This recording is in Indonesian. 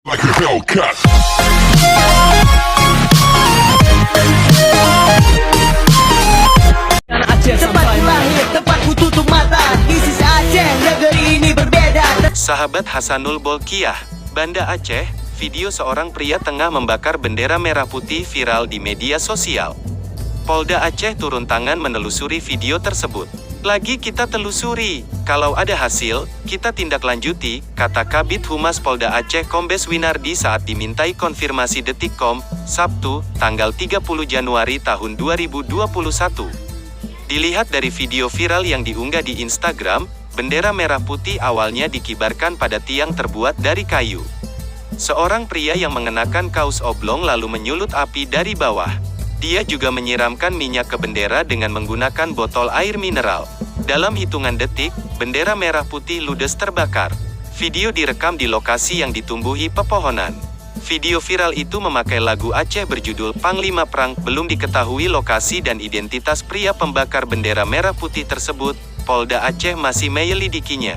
like a Hellcat. Tempat lahir, tempatku tutup mata. This is Aceh, negeri ini berbeda. Sahabat Hasanul Bolkiah, Banda Aceh, video seorang pria tengah membakar bendera merah putih viral di media sosial. Polda Aceh turun tangan menelusuri video tersebut. Lagi kita telusuri, kalau ada hasil, kita tindak lanjuti, kata Kabid Humas Polda Aceh Kombes Winardi saat dimintai konfirmasi Detikcom, Sabtu, tanggal 30 Januari tahun 2021. Dilihat dari video viral yang diunggah di Instagram, bendera merah putih awalnya dikibarkan pada tiang terbuat dari kayu. Seorang pria yang mengenakan kaos oblong lalu menyulut api dari bawah. Dia juga menyiramkan minyak ke bendera dengan menggunakan botol air mineral. Dalam hitungan detik, bendera merah putih ludes terbakar. Video direkam di lokasi yang ditumbuhi pepohonan. Video viral itu memakai lagu Aceh berjudul Panglima Perang. Belum diketahui lokasi dan identitas pria pembakar bendera merah putih tersebut. Polda Aceh masih menyelidikinya.